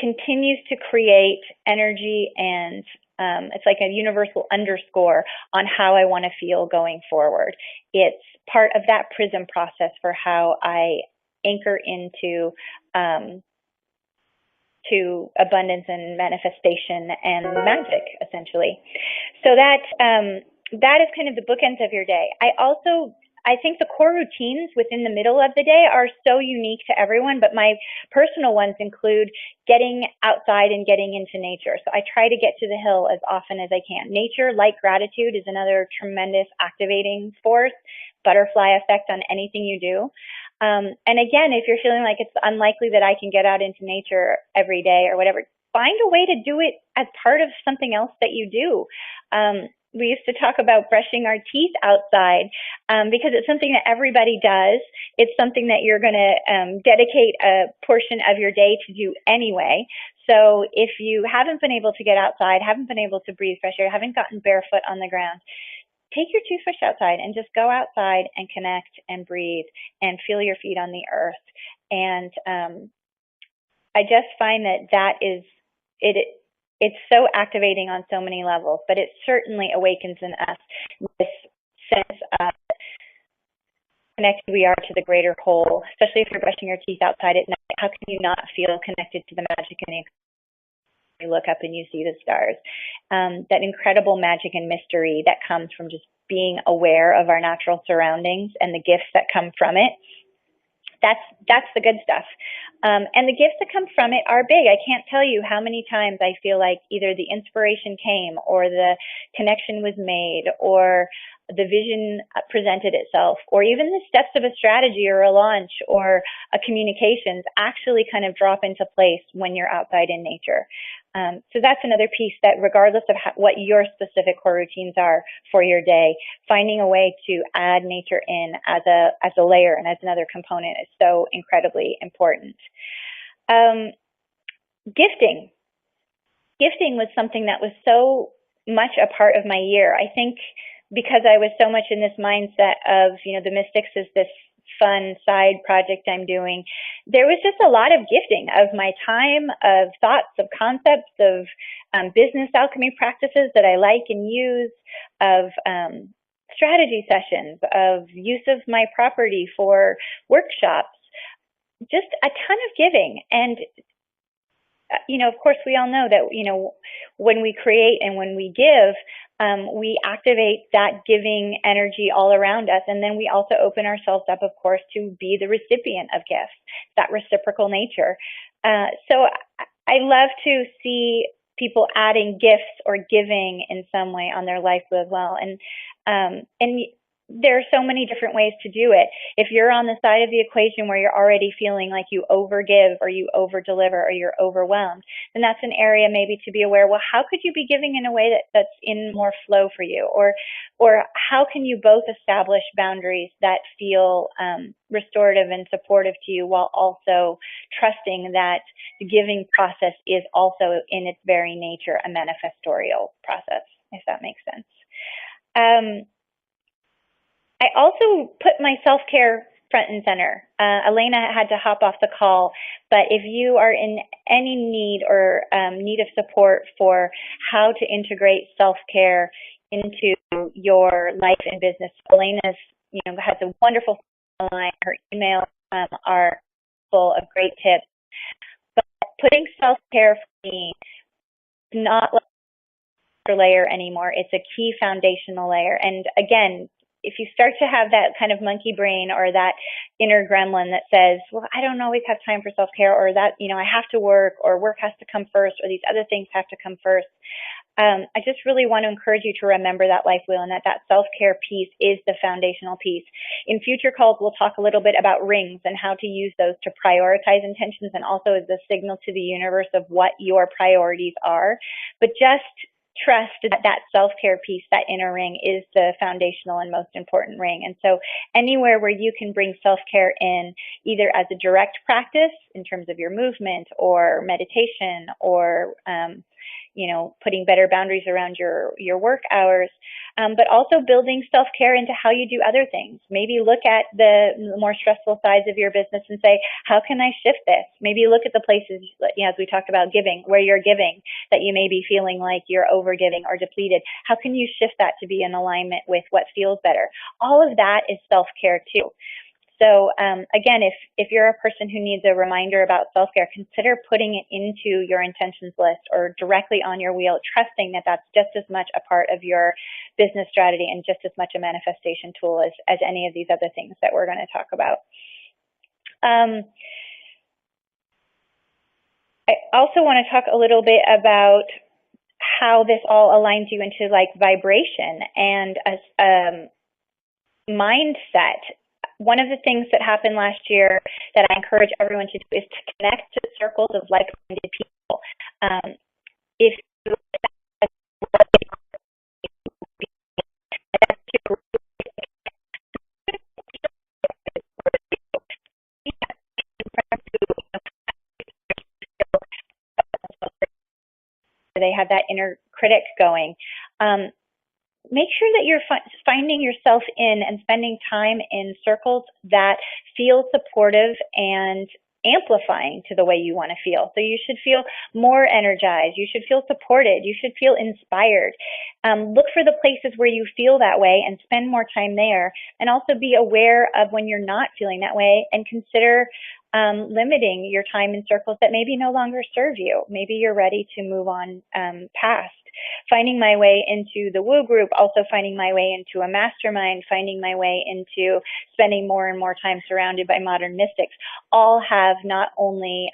continues to create energy and It's like a universal underscore on how I want to feel going forward. It's part of that Prism process for how I anchor into to abundance and manifestation and magic, essentially. So that is kind of the bookends of your day. I think the core routines within the middle of the day are so unique to everyone, but my personal ones include getting outside and getting into nature. So I try to get to the hill as often as I can. Nature, like gratitude, is another tremendous activating force, butterfly effect on anything you do. And again, if you're feeling like it's unlikely that I can get out into nature every day or whatever, find a way to do it as part of something else that you do. We used to talk about brushing our teeth outside because it's something that everybody does. It's something that you're going to dedicate a portion of your day to do anyway. So if you haven't been able to get outside, haven't been able to breathe fresh air, haven't gotten barefoot on the ground, take your toothbrush outside and just go outside and connect and breathe and feel your feet on the earth. And I just find that is it. It's so activating on so many levels, but it certainly awakens in us this sense of connected we are to the greater whole, especially if you're brushing your teeth outside at night. How can you not feel connected to the magic in the you look up and you see the stars? That incredible magic and mystery that comes from just being aware of our natural surroundings and the gifts that come from it. That's the good stuff. And the gifts that come from it are big. I can't tell you how many times I feel like either the inspiration came or the connection was made or the vision presented itself, or even the steps of a strategy or a launch or a communications actually kind of drop into place when you're outside in nature. So that's another piece that regardless of what your specific core routines are for your day, finding a way to add nature in as a layer and as another component is so incredibly important. Gifting. Gifting was something that was so much a part of my year. I think because I was so much in this mindset of, the mystics is this fun side project I'm doing, there was just a lot of gifting of my time, of thoughts, of concepts, of business alchemy practices that I like and use, of strategy sessions, of use of my property for workshops, just a ton of giving. And of course, we all know that, when we create and when we give, we activate that giving energy all around us. And then we also open ourselves up, of course, to be the recipient of gifts, that reciprocal nature. So I love to see people adding gifts or giving in some way on their life as well. And there are so many different ways to do it. If you're on the side of the equation where you're already feeling like you overgive or you overdeliver or you're overwhelmed, then that's an area maybe to be aware, well, how could you be giving in a way that's in more flow for you? Or how can you both establish boundaries that feel restorative and supportive to you while also trusting that the giving process is also in its very nature a manifestorial process, if that makes sense. I also put my self-care front and center. Elena had to hop off the call, but if you are in any need or need of support for how to integrate self-care into your life and business, Elena's has a wonderful line. Her emails are full of great tips. But putting self-care for me is not like a layer anymore. It's a key foundational layer. And again, if you start to have that kind of monkey brain or that inner gremlin that says, well, I don't always have time for self-care, or that, I have to work, or work has to come first, or these other things have to come first. I just really want to encourage you to remember that life wheel and that self-care piece is the foundational piece. In future calls, we'll talk a little bit about rings and how to use those to prioritize intentions and also as a signal to the universe of what your priorities are. But just trust that self-care piece, that inner ring, is the foundational and most important ring. And so anywhere where you can bring self-care in, either as a direct practice in terms of your movement or meditation or, putting better boundaries around your work hours, but also building self-care into how you do other things. Maybe look at the more stressful sides of your business and say, how can I shift this? Maybe look at the places, as we talked about giving, where you're giving, that you may be feeling like you're over giving or depleted. How can you shift that to be in alignment with what feels better? All of that is self-care too. So again, if you're a person who needs a reminder about self-care, consider putting it into your intentions list or directly on your wheel, trusting that that's just as much a part of your business strategy and just as much a manifestation tool as any of these other things that we're going to talk about. I also want to talk a little bit about how this all aligns you into like vibration and a mindset. One of the things that happened last year that I encourage everyone to do is to connect to circles of like-minded people. If you they have that inner critic going. Make sure that you're finding yourself in and spending time in circles that feel supportive and amplifying to the way you want to feel. So you should feel more energized. You should feel supported. You should feel inspired. Look for the places where you feel that way and spend more time there. And also be aware of when you're not feeling that way and consider limiting your time in circles that maybe no longer serve you. Maybe you're ready to move on past. Finding my way into the woo group, also finding my way into a mastermind, finding my way into spending more and more time surrounded by modern mystics, all have not only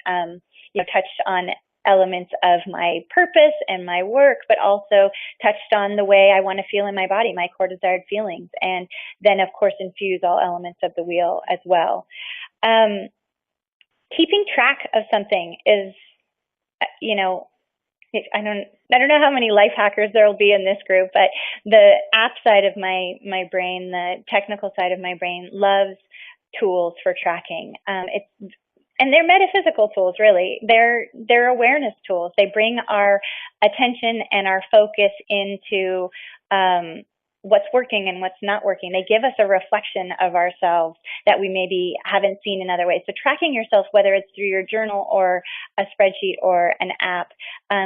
touched on elements of my purpose and my work, but also touched on the way I want to feel in my body, my core desired feelings, and then of course infuse all elements of the wheel as well. Keeping track of something is, I don't know how many life hackers there will be in this group, but the app side of my brain, the technical side of my brain, loves tools for tracking. And they're metaphysical tools, really. They're awareness tools. They bring our attention and our focus into what's working and what's not working. They give us a reflection of ourselves that we maybe haven't seen in other ways. So tracking yourself, whether it's through your journal or a spreadsheet or an app,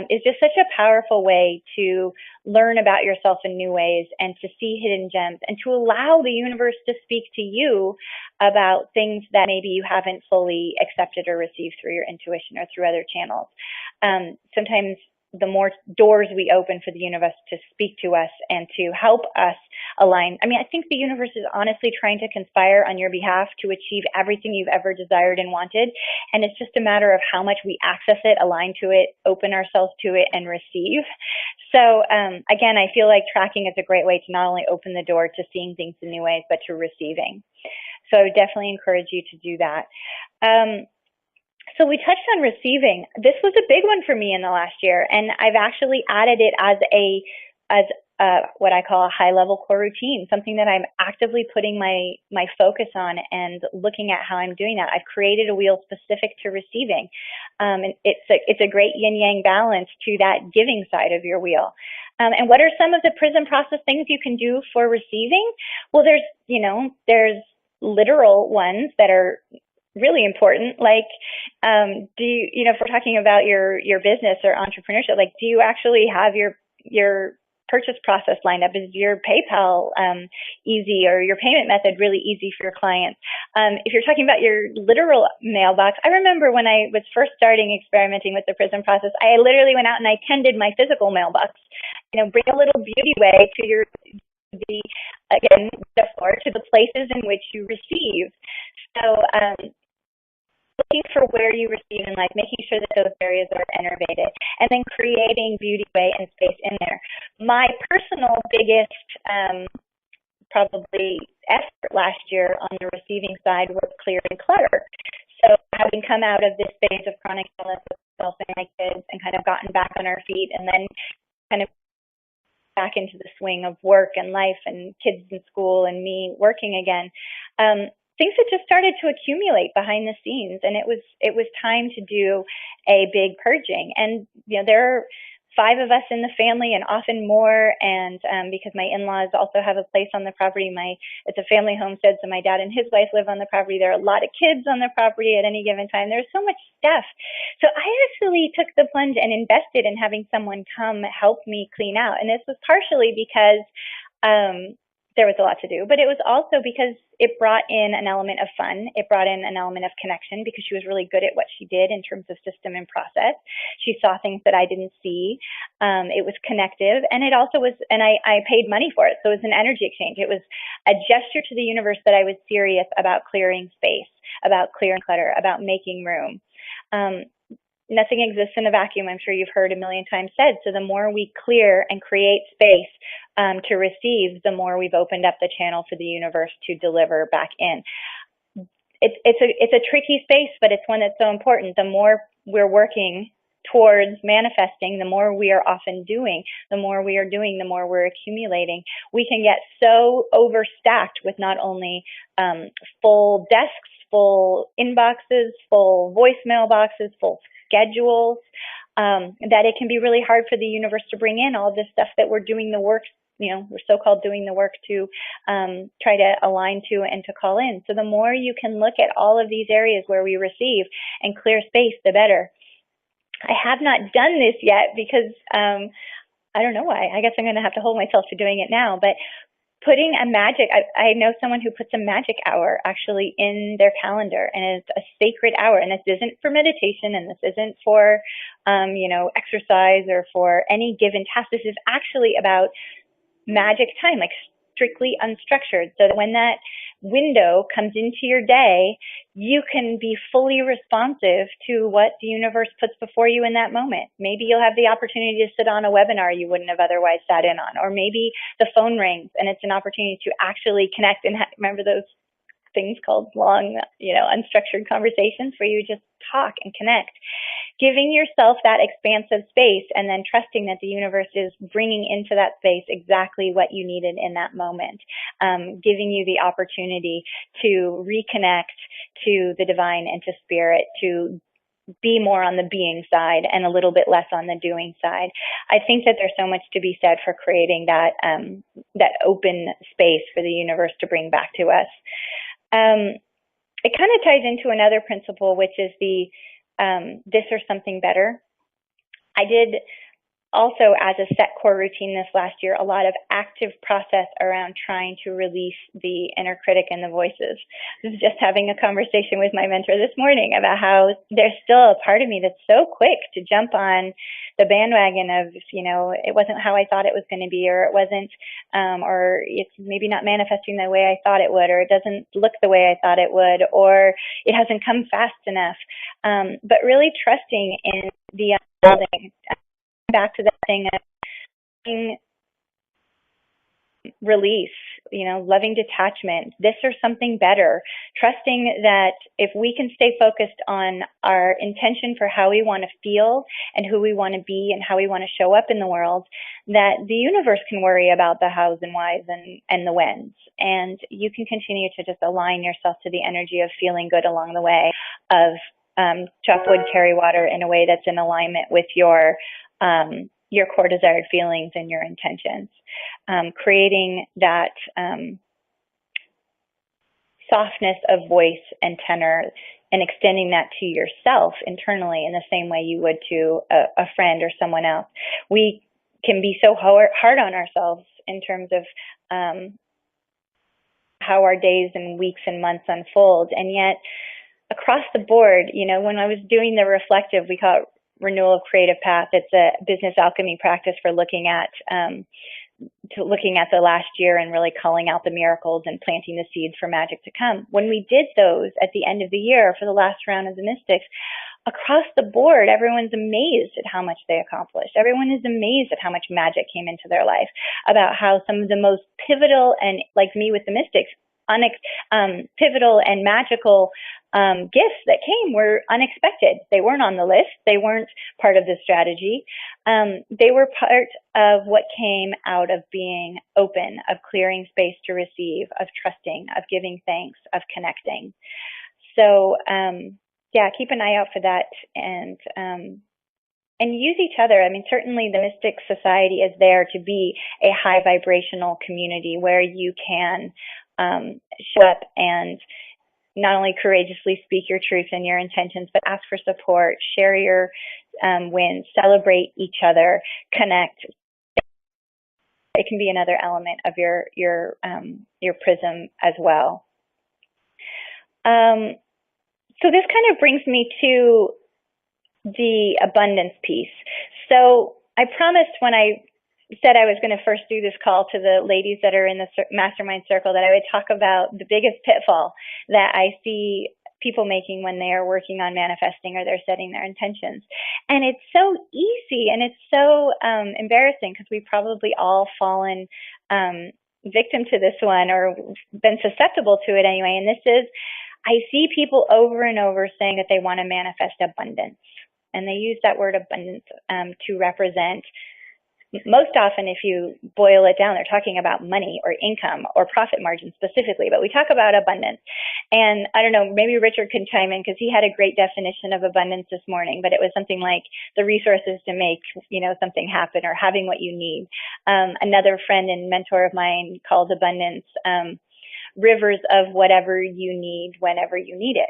is just such a powerful way to learn about yourself in new ways and to see hidden gems and to allow the universe to speak to you about things that maybe you haven't fully accepted or received through your intuition or through other channels. Sometimes the more doors we open for the universe to speak to us and to help us align. I think the universe is honestly trying to conspire on your behalf to achieve everything you've ever desired and wanted. And it's just a matter of how much we access it, align to it, open ourselves to it, and receive. So again, I feel like tracking is a great way to not only open the door to seeing things in new ways, but to receiving. So I would definitely encourage you to do that. So we touched on receiving. This was a big one for me in the last year, and I've actually added it as what I call a high-level core routine, something that I'm actively putting my focus on and looking at how I'm doing that. I've created a wheel specific to receiving. And it's a great yin-yang balance to that giving side of your wheel. And what are some of the Prism process things you can do for receiving? Well, there's literal ones that are really important, like if we're talking about your business or entrepreneurship, like do you actually have your purchase process lined up? Is your PayPal easy, or your payment method really easy for your clients? If you're talking about your literal mailbox, I remember when I was first starting experimenting with the Prism process, I literally went out and I tended my physical mailbox. Bring a little beauty way to to the places in which you receive. So looking for where you receive in life, making sure that those areas are innervated, and then creating beauty, way, and space in there. My personal biggest probably effort last year on the receiving side was clearing clutter. So having come out of this phase of chronic illness with myself and my kids and kind of gotten back on our feet and then kind of back into the swing of work and life and kids in school and me working again, things had just started to accumulate behind the scenes, and it was time to do a big purging. And there are 5 of us in the family and often more. And because my in-laws also have a place on the property, it's a family homestead, so my dad and his wife live on the property. There are a lot of kids on the property at any given time. There's so much stuff. So I actually took the plunge and invested in having someone come help me clean out. And this was partially because there was a lot to do, but it was also because it brought in an element of fun. It brought in an element of connection because she was really good at what she did in terms of system and process. She saw things that I didn't see. It was connective, and it also was, and I paid money for it. So it was an energy exchange. It was a gesture to the universe that I was serious about clearing space, about clearing clutter, about making room. Nothing exists in a vacuum. I'm sure you've heard a million times said. So the more we clear and create space to receive, the more we've opened up the channel for the universe to deliver back in. It's a tricky space, but it's one that's so important. The more we're working towards manifesting, the more we are often doing. The more we are doing, the more we're accumulating. We can get so overstacked with not only full desks, full inboxes, full voicemail boxes, full schedules, that it can be really hard for the universe to bring in all this stuff that we're doing the work, we're so-called doing the work to try to align to and to call in. So the more you can look at all of these areas where we receive and clear space, the better. I have not done this yet because I don't know why. I guess I'm going to have to hold myself to doing it now, but putting a magic, I know someone who puts a magic hour actually in their calendar, and it's a sacred hour. And this isn't for meditation, and this isn't for, exercise or for any given task. This is actually about magic time, like strictly unstructured, so that when that window comes into your day, you can be fully responsive to what the universe puts before you in that moment. Maybe you'll have the opportunity to sit on a webinar you wouldn't have otherwise sat in on, or maybe the phone rings and it's an opportunity to actually connect and remember those things called long, unstructured conversations where you just talk and connect. Giving yourself that expansive space and then trusting that the universe is bringing into that space exactly what you needed in that moment, giving you the opportunity to reconnect to the divine and to spirit, to be more on the being side and a little bit less on the doing side. I think that there's so much to be said for creating that open space for the universe to bring back to us. It kind of ties into another principle, which is the this or something better. I did also, as a set core routine this last year, a lot of active process around trying to release the inner critic and the voices. I was just having a conversation with my mentor this morning about how there's still a part of me that's so quick to jump on the bandwagon of, it wasn't how I thought it was going to be, or it wasn't, or it's maybe not manifesting the way I thought it would, or it doesn't look the way I thought it would, or it hasn't come fast enough. But really trusting in the unfolding. Back to that thing of release, loving detachment, this or something better, trusting that if we can stay focused on our intention for how we want to feel and who we want to be and how we want to show up in the world, that the universe can worry about the hows and whys and the whens. And you can continue to just align yourself to the energy of feeling good along the way, of chop wood, carry water in a way that's in alignment with your core desired feelings and your intentions. Creating that softness of voice and tenor and extending that to yourself internally in the same way you would to a friend or someone else. We can be so hard on ourselves in terms of how our days and weeks and months unfold, and yet across the board, when I was doing the reflective, we call it Renewal of Creative Path. It's a business alchemy practice for looking at the last year and really calling out the miracles and planting the seeds for magic to come. When we did those at the end of the year for the last round of the Mystics, across the board, everyone's amazed at how much they accomplished. Everyone is amazed at how much magic came into their life, about how some of the most pivotal and, like me with the Mystics, pivotal and magical gifts that came were unexpected. They weren't on the list. They weren't part of the strategy. They were part of what came out of being open, of clearing space to receive, of trusting, of giving thanks, of connecting. So, keep an eye out for that. And and use each other. I mean, certainly the Mystic Society is there to be a high vibrational community where you can show up and not only courageously speak your truth and your intentions, but ask for support, share your wins, celebrate each other, connect. It can be another element of your prism as well. So this kind of brings me to the abundance piece. So I promised when I said I was going to first do this call to the ladies that are in the mastermind circle that I would talk about the biggest pitfall that I see people making when they are working on manifesting or they're setting their intentions. And it's so easy and it's so embarrassing because we've probably all fallen victim to this one or been susceptible to it anyway. And this is, I see people over and over saying that they want to manifest abundance. And they use that word abundance to represent, most often if you boil it down, they're talking about money or income or profit margin specifically, but we talk about abundance. And I don't know, maybe Richard can chime in because he had a great definition of abundance this morning, but it was something like the resources to make, something happen or having what you need. Another friend and mentor of mine calls abundance rivers of whatever you need whenever you need it.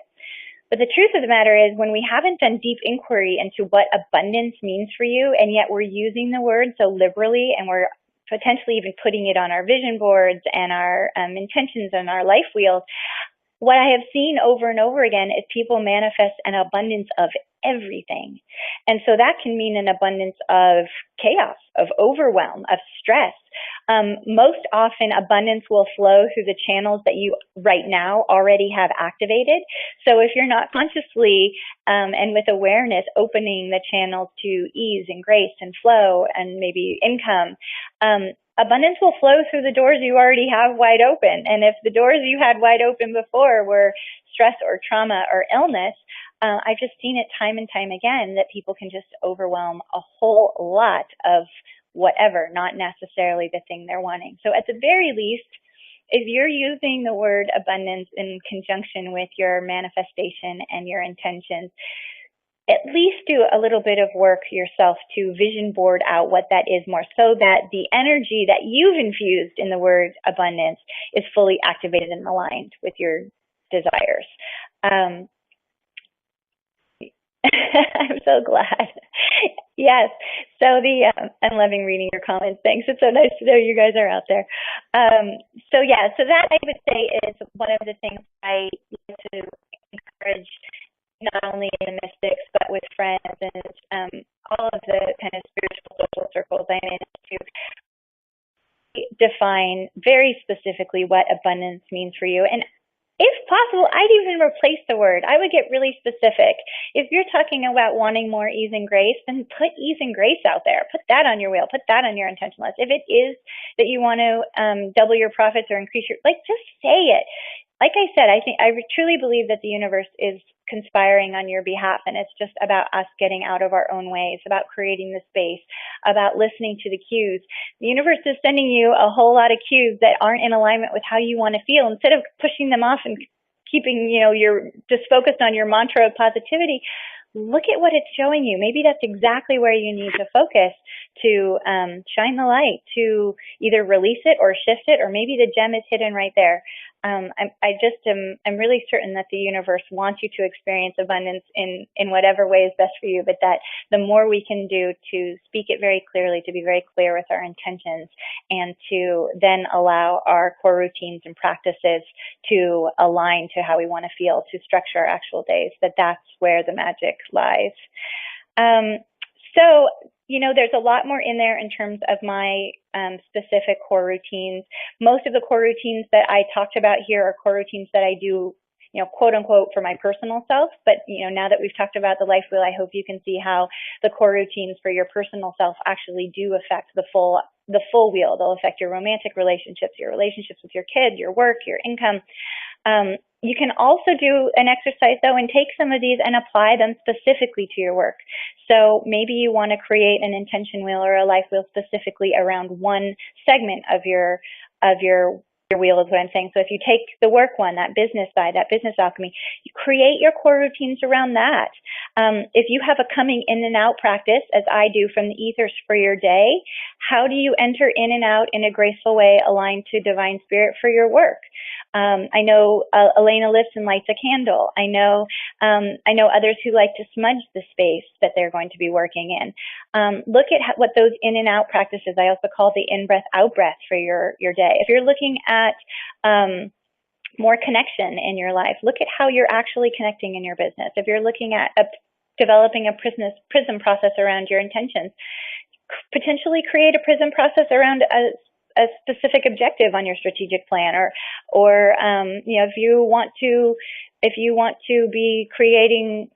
But the truth of the matter is when we haven't done deep inquiry into what abundance means for you, and yet we're using the word so liberally and we're potentially even putting it on our vision boards and our intentions and our life wheels, what I have seen over and over again is people manifest an abundance of everything. And so that can mean an abundance of chaos, of overwhelm, of stress. Most often abundance will flow through the channels that you right now already have activated. So if you're not consciously and with awareness opening the channels to ease and grace and flow and maybe income, abundance will flow through the doors you already have wide open. And if the doors you had wide open before were stress or trauma or illness, I've just seen it time and time again that people can just overwhelm a whole lot of whatever, not necessarily the thing they're wanting. So at the very least, if you're using the word abundance in conjunction with your manifestation and your intentions, at least do a little bit of work yourself to vision board out what that is more so that the energy that you've infused in the word abundance is fully activated and aligned with your desires. I'm so glad. Yes. So I'm loving reading your comments. Thanks. It's so nice to know you guys are out there. So that I would say is one of the things I like to encourage not only in the mystics, but with friends and all of the kind of spiritual social circles I'm in to define very specifically what abundance means for you. And if possible, I'd even replace the word. I would get really specific. If you're talking about wanting more ease and grace, then put ease and grace out there. Put that on your wheel. Put that on your intention list. If it is that you want to double your profits or increase your, just say it. Like I said, I truly believe that the universe is conspiring on your behalf, and it's just about us getting out of our own ways, about creating the space, about listening to the cues. The universe is sending you a whole lot of cues that aren't in alignment with how you want to feel. Instead of pushing them off and keeping, you're just focused on your mantra of positivity, look at what it's showing you. Maybe that's exactly where you need to focus to shine the light, to either release it or shift it, or maybe the gem is hidden right there. I'm really certain that the universe wants you to experience abundance in whatever way is best for you, but that the more we can do to speak it very clearly, to be very clear with our intentions, and to then allow our core routines and practices to align to how we want to feel, to structure our actual days, that's where the magic lies. There's a lot more in there in terms of my specific core routines. Most of the core routines that I talked about here are core routines that I do, quote unquote, for my personal self. But, now that we've talked about the life wheel, I hope you can see how the core routines for your personal self actually do affect the full wheel. They'll affect your romantic relationships with your kids, your work, your income. You can also do an exercise, though, and take some of these and apply them specifically to your work. So maybe you want to create an intention wheel or a life wheel specifically around one segment of your wheel is what I'm saying. So if you take the work one, that business side, that business alchemy, you create your core routines around that. If you have a coming in and out practice, as I do from the ethers for your day, how do you enter in and out in a graceful way aligned to divine spirit for your work? I know Elena lifts and lights a candle. I know others who like to smudge the space that they're going to be working in. Look at what those in and out practices, I also call the in-breath, out-breath for your day. If you're looking at more connection in your life, look at how you're actually connecting in your business. If you're looking at developing a prism process around your intentions, potentially create a prism process around a specific objective on your strategic plan, or if you want to be creating,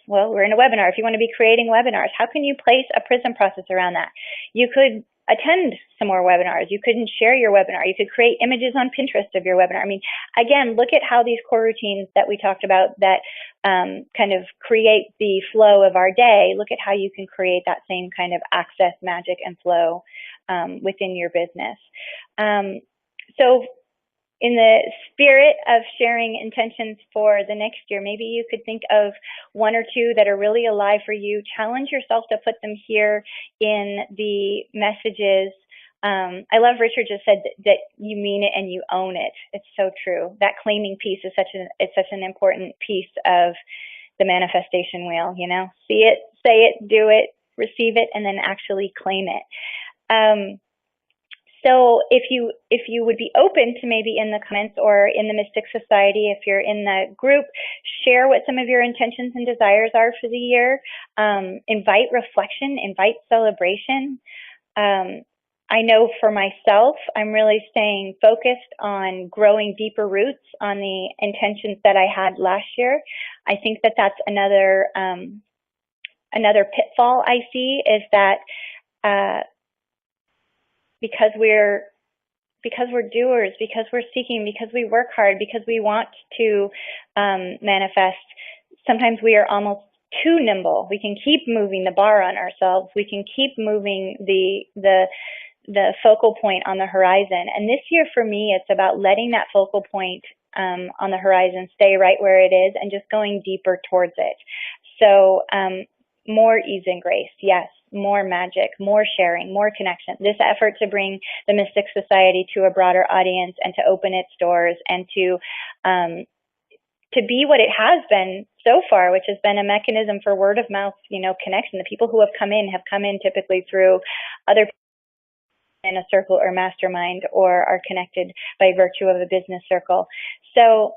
we're in a webinar. If you want to be creating webinars, how can you place a prism process around that? You could attend some more webinars. You could share your webinar. You could create images on Pinterest of your webinar. I mean, again, look at how these core routines that we talked about that kind of create the flow of our day, look at how you can create that same kind of access, magic, and flow within your business. So in the spirit of sharing intentions for the next year, maybe you could think of one or two that are really alive for you. Challenge yourself to put them here in the messages. I love Richard just said that you mean it and you own it. It's so true. That claiming piece is such an important piece of the manifestation wheel, you know? See it, say it, do it, receive it, and then actually claim it. So if you would be open to maybe in the comments or in the Mystic Society, if you're in the group, share what some of your intentions and desires are for the year. Invite reflection, invite celebration. I know for myself, I'm really staying focused on growing deeper roots on the intentions that I had last year. I think that that's another pitfall I see, is that because we're doers, because we're seeking, because we work hard, because we want to manifest, sometimes we are almost too nimble. We can keep moving the bar on ourselves. We can keep moving the focal point on the horizon. And this year for me, it's about letting that focal point on the horizon stay right where it is and just going deeper towards it. So more ease and grace, yes. More magic, more sharing, more connection. This effort to bring the Mystic Society to a broader audience and to open its doors and to be what it has been so far, which has been a mechanism for word of mouth, connection. The people who have come in typically through other people in a circle or mastermind, or are connected by virtue of a business circle. So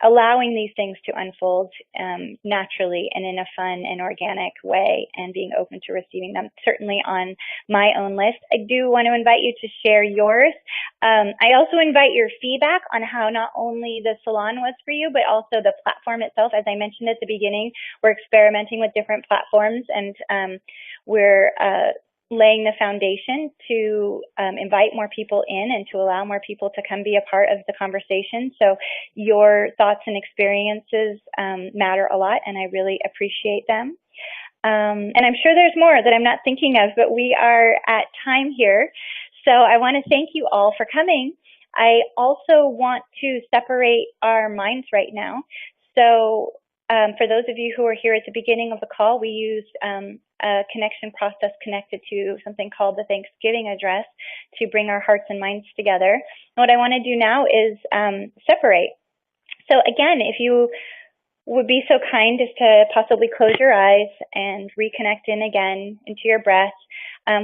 allowing these things to unfold naturally and in a fun and organic way, and being open to receiving them, certainly on my own list. I do want to invite you to share yours. I also invite your feedback on how not only the salon was for you, but also the platform itself. As I mentioned at the beginning, we're experimenting with different platforms, and we're laying the foundation to invite more people in and to allow more people to come be a part of the conversation. So your thoughts and experiences matter a lot, and I really appreciate them. And I'm sure there's more that I'm not thinking of, but we are at time here. So I want to thank you all for coming. I also want to separate our minds right now. So for those of you who are here at the beginning of the call, we used a connection process connected to something called the Thanksgiving address to bring our hearts and minds together. And what I want to do now is separate. So again, if you would be so kind as to possibly close your eyes and reconnect in again into your breath.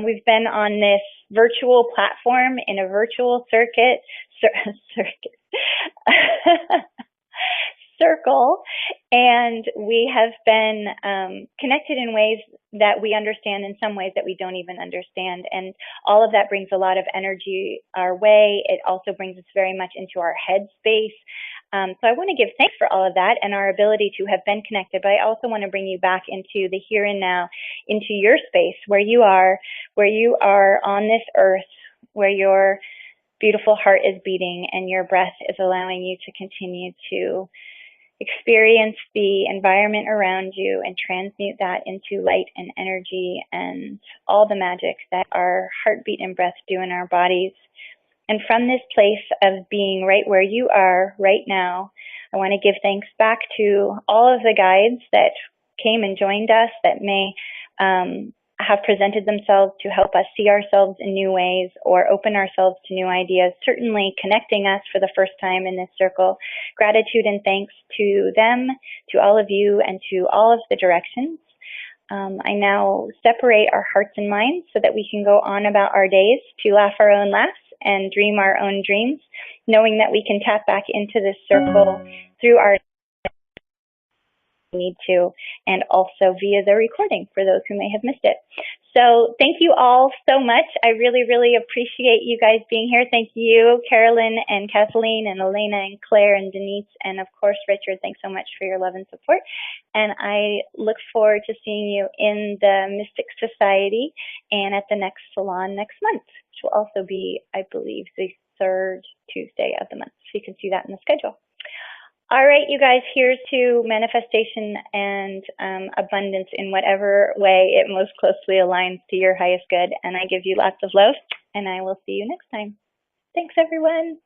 We've been on this virtual platform in a virtual circle, and we have been connected in ways that we understand, in some ways that we don't even understand, and all of that brings a lot of energy our way. It also brings us very much into our head space. So I want to give thanks for all of that and our ability to have been connected, but I also want to bring you back into the here and now, into your space, where you are on this earth, where your beautiful heart is beating and your breath is allowing you to continue to experience the environment around you and transmute that into light and energy and all the magic that our heartbeat and breath do in our bodies. And from this place of being right where you are right now, I want to give thanks back to all of the guides that came and joined us, that may have presented themselves to help us see ourselves in new ways or open ourselves to new ideas, certainly connecting us for the first time in this circle. Gratitude and thanks to them, to all of you, and to all of the directions. I now separate our hearts and minds so that we can go on about our days to laugh our own laughs and dream our own dreams, knowing that we can tap back into this circle through our need to, and also via the recording for those who may have missed it. So thank you all so much. I really, really appreciate you guys being here. Thank you, Carolyn and Kathleen and Elena and Claire and Denise, and of course, Richard. Thanks so much for your love and support. And I look forward to seeing you in the Mystic Society and at the next salon next month, which will also be, I believe, the third Tuesday of the month. So you can see that in the schedule. All right, you guys, here's to manifestation and abundance in whatever way it most closely aligns to your highest good. And I give you lots of love, and I will see you next time. Thanks, everyone.